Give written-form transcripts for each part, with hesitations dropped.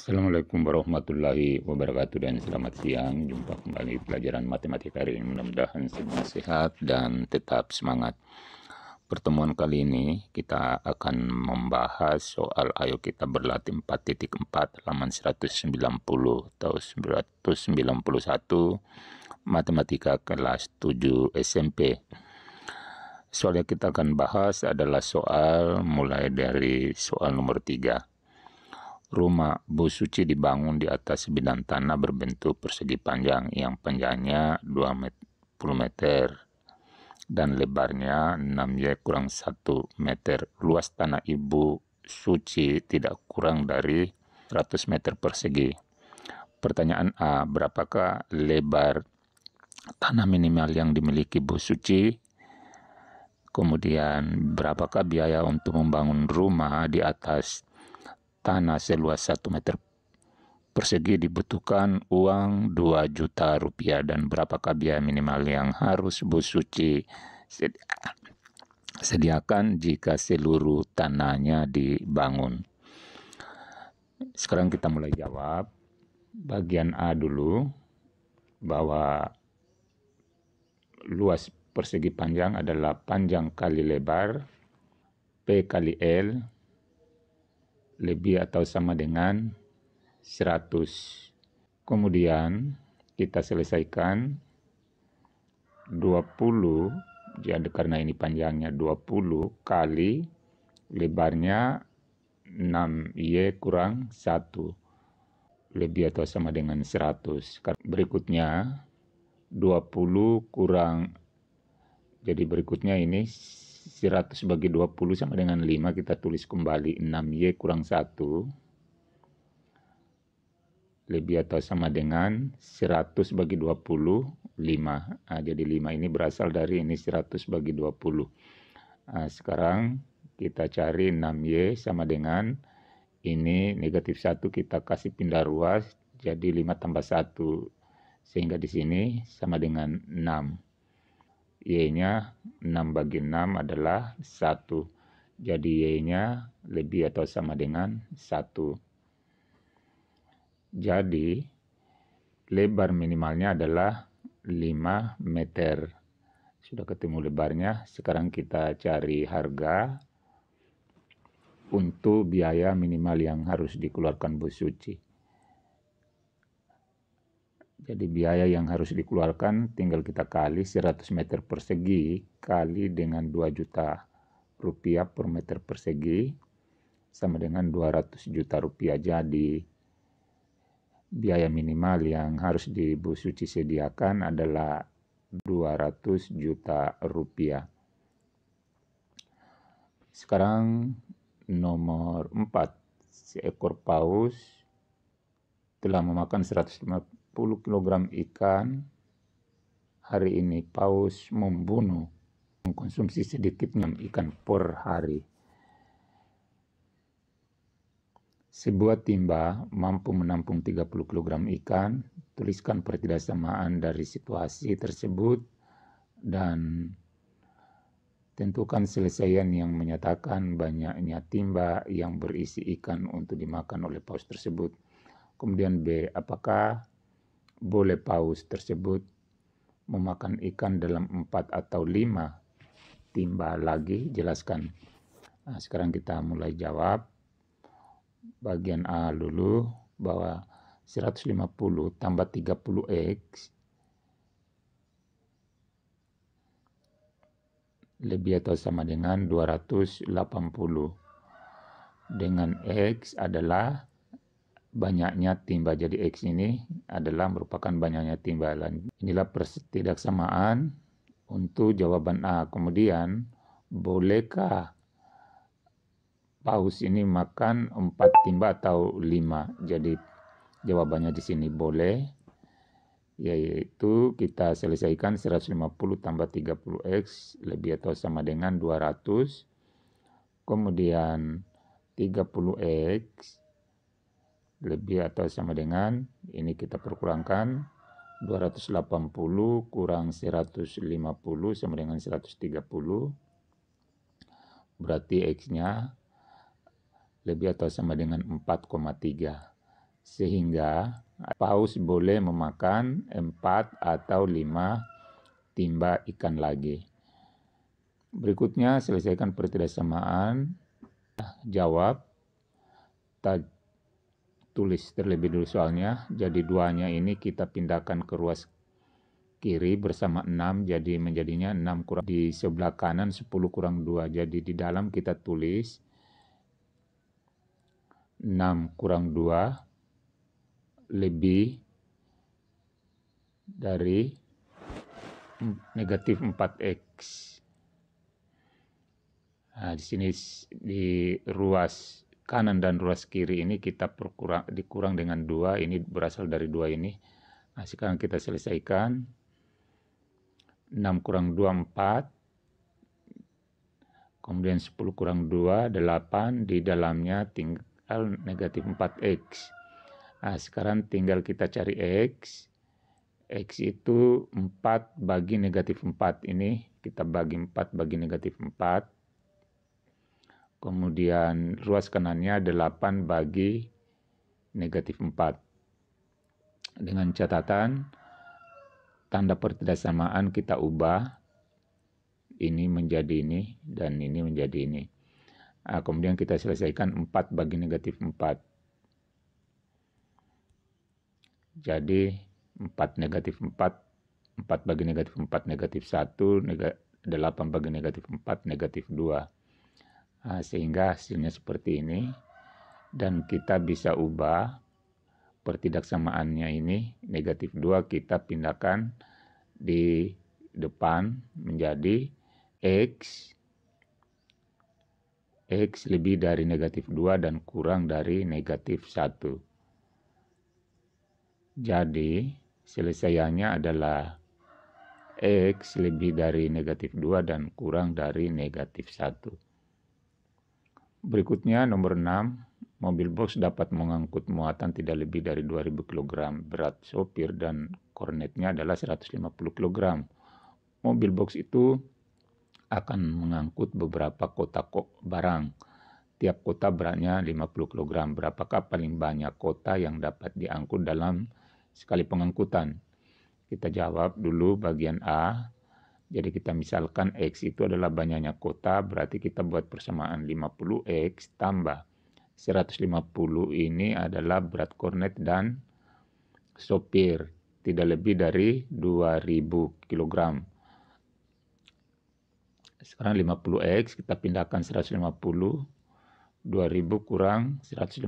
Assalamualaikum warahmatullahi wabarakatuh dan selamat siang. Jumpa kembali pelajaran matematika hari ini. Mudah-mudahan semua sehat dan tetap semangat. Pertemuan kali ini kita akan membahas soal ayo kita berlatih 4.4 halaman 190 atau 191 matematika kelas 7 SMP. Soal yang kita akan bahas adalah soal mulai dari soal nomor 3. Rumah Bu Suci dibangun di atas sebidang tanah berbentuk persegi panjang yang panjangnya 20 meter dan lebarnya 6Y kurang 1 meter. Luas tanah Ibu Suci tidak kurang dari 100 meter persegi. Pertanyaan A, berapakah lebar tanah minimal yang dimiliki Bu Suci? Kemudian, berapakah biaya untuk membangun rumah di atas tanah seluas 1 meter persegi? Dibutuhkan uang 2 juta rupiah. Dan berapakah biaya minimal yang harus Bu Suci sediakan jika seluruh tanahnya dibangun? Sekarang kita mulai jawab. Bagian A dulu, bahwa luas persegi panjang adalah panjang kali lebar P kali L lebih atau sama dengan 100. Kemudian kita selesaikan 20, jadi karena ini panjangnya 20 kali lebarnya 6Y kurang 1 lebih atau sama dengan 100. Berikutnya 20 kurang, jadi berikutnya ini 100 bagi 20 sama dengan 5. Kita tulis kembali 6Y kurang 1 lebih atau sama dengan 100 bagi 20, 5. Jadi 5 ini berasal dari ini 100 bagi 20. Sekarang kita cari 6Y sama dengan ini negatif 1, kita kasih pindah ruas jadi 5 tambah 1. Sehingga di sini sama dengan 6. Y-nya 6 bagi 6 adalah 1. Jadi Y-nya lebih atau sama dengan 1. Jadi lebar minimalnya adalah 5 meter. Sudah ketemu lebarnya. Sekarang kita cari harga untuk biaya minimal yang harus dikeluarkan Bu Suci. Jadi biaya yang harus dikeluarkan tinggal kita kali 100 meter persegi kali dengan 2 juta rupiah per meter persegi sama dengan 200 juta rupiah. Jadi biaya minimal yang harus di Bu Suci sediakan adalah 200 juta rupiah. Sekarang nomor 4. Seekor paus telah memakan 150 kg ikan. Hari ini paus mengkonsumsi sedikitnya ikan per hari. Sebuah timba mampu menampung 30 kg ikan. Tuliskan pertidaksamaan dari situasi tersebut dan tentukan selesaian yang menyatakan banyaknya timba yang berisi ikan untuk dimakan oleh paus tersebut. Kemudian B, apakah boleh paus tersebut memakan ikan dalam 4 atau 5 timba lagi? Jelaskan. Sekarang kita mulai jawab. Bagian A dulu, bahwa 150 tambah 30X lebih atau sama dengan 280. Dengan X adalah banyaknya timba. Jadi X ini adalah merupakan banyaknya timbalan. Inilah pertidaksamaan untuk jawaban A. Kemudian, bolehkah paus ini makan 4 timba atau 5? Jadi jawabannya di sini boleh, yaitu kita selesaikan 150 tambah 30X lebih atau sama dengan 200. Kemudian 30X lebih atau sama dengan, ini kita perkurangkan, 280 kurang 150 sama dengan 130. Berarti X-nya lebih atau sama dengan 4,3. sehingga paus boleh memakan 4 atau 5 timba ikan lagi. Berikutnya selesaikan pertidaksamaan. Jawab, tulis terlebih dulu soalnya. Jadi 2-nya ini kita pindahkan ke ruas kiri bersama 6, jadi menjadinya 6 kurang di sebelah kanan 10 kurang 2. Jadi di dalam kita tulis 6 kurang 2 lebih dari negatif 4x. Nah, di sini di ruas kanan dan ruas kiri ini kita dikurang dengan 2, ini berasal dari 2 ini. Nah, sekarang kita selesaikan. 6 kurang 2, 4. Kemudian 10 kurang 2, 8. Di dalamnya tinggal negatif 4x. Nah, sekarang tinggal kita cari x. X itu 4 bagi negatif 4. Ini kita bagi 4 bagi negatif 4. Kemudian ruas kanannya 8 bagi negatif 4. Dengan catatan, tanda pertidaksamaan kita ubah. Ini menjadi ini dan ini menjadi ini. Nah, kemudian kita selesaikan 4 bagi negatif 4. Jadi 4 negatif 4, 4 bagi negatif 4 negatif 1, 8 bagi negatif 4 negatif 2. Nah, sehingga hasilnya seperti ini. Dan kita bisa ubah pertidaksamaannya ini. Negatif 2 kita pindahkan di depan menjadi X lebih dari negatif 2 dan kurang dari negatif 1. Jadi selesaiannya adalah X lebih dari negatif 2 dan kurang dari negatif 1. Berikutnya nomor 6, mobil box dapat mengangkut muatan tidak lebih dari 2000 kg. Berat sopir dan kornetnya adalah 150 kg. Mobil box itu akan mengangkut beberapa kotak barang. Tiap kota beratnya 50 kg. Berapakah paling banyak kota yang dapat diangkut dalam sekali pengangkutan? Kita jawab dulu bagian A. Jadi kita misalkan X itu adalah banyaknya kota, berarti kita buat persamaan 50X tambah 150 ini adalah berat kornet dan sopir, tidak lebih dari 2000 kg. Sekarang 50X kita pindahkan 150, 2000 kurang 150,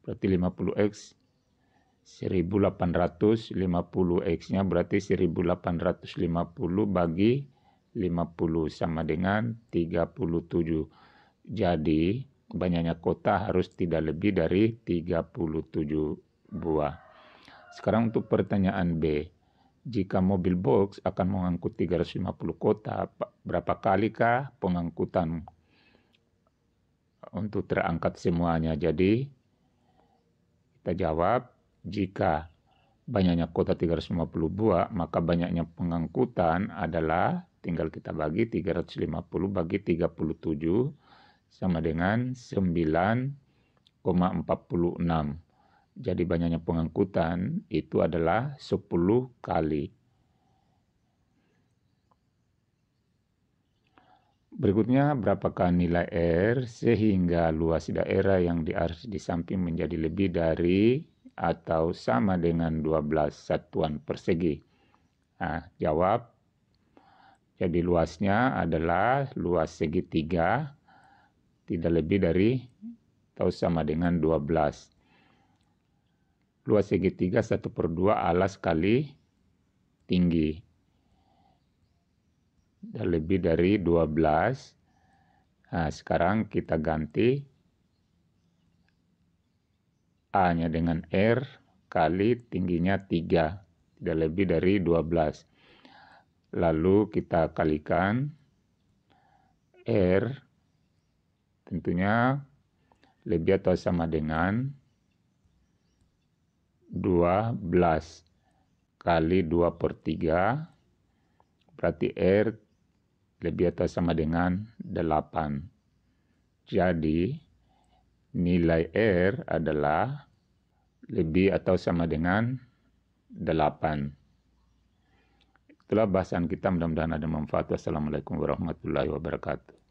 berarti 50X 1850, X-nya berarti 1850 bagi 50 sama dengan 37. Jadi banyaknya kota harus tidak lebih dari 37 buah. Sekarang untuk pertanyaan B. Jika mobil box akan mengangkut 350 kota, berapa kalikah pengangkutan untuk terangkat semuanya? Jadi kita jawab, jika banyaknya kota 350 buah, maka banyaknya pengangkutan adalah, tinggal kita bagi 350 bagi 37 sama dengan 9,46. Jadi banyaknya pengangkutan itu adalah 10 kali. Berikutnya, berapakah nilai R sehingga luas daerah yang diarsip di samping menjadi lebih dari atau sama dengan 12 satuan persegi? Nah, jawab. Jadi luasnya adalah luas segitiga tidak lebih dari atau sama dengan 12. Luas segitiga 1/2 alas kali tinggi. Dan lebih dari 12. Nah, sekarang kita ganti A-nya dengan R kali tingginya 3, tidak lebih dari 12. Lalu kita kalikan R tentunya lebih atau sama dengan 12 kali 2/3, berarti R lebih atau sama dengan 8. Jadi nilai R adalah lebih atau sama dengan 8. Itulah bahasan kita, mudah-mudahan ada manfaat. Wassalamualaikum warahmatullahi wabarakatuh.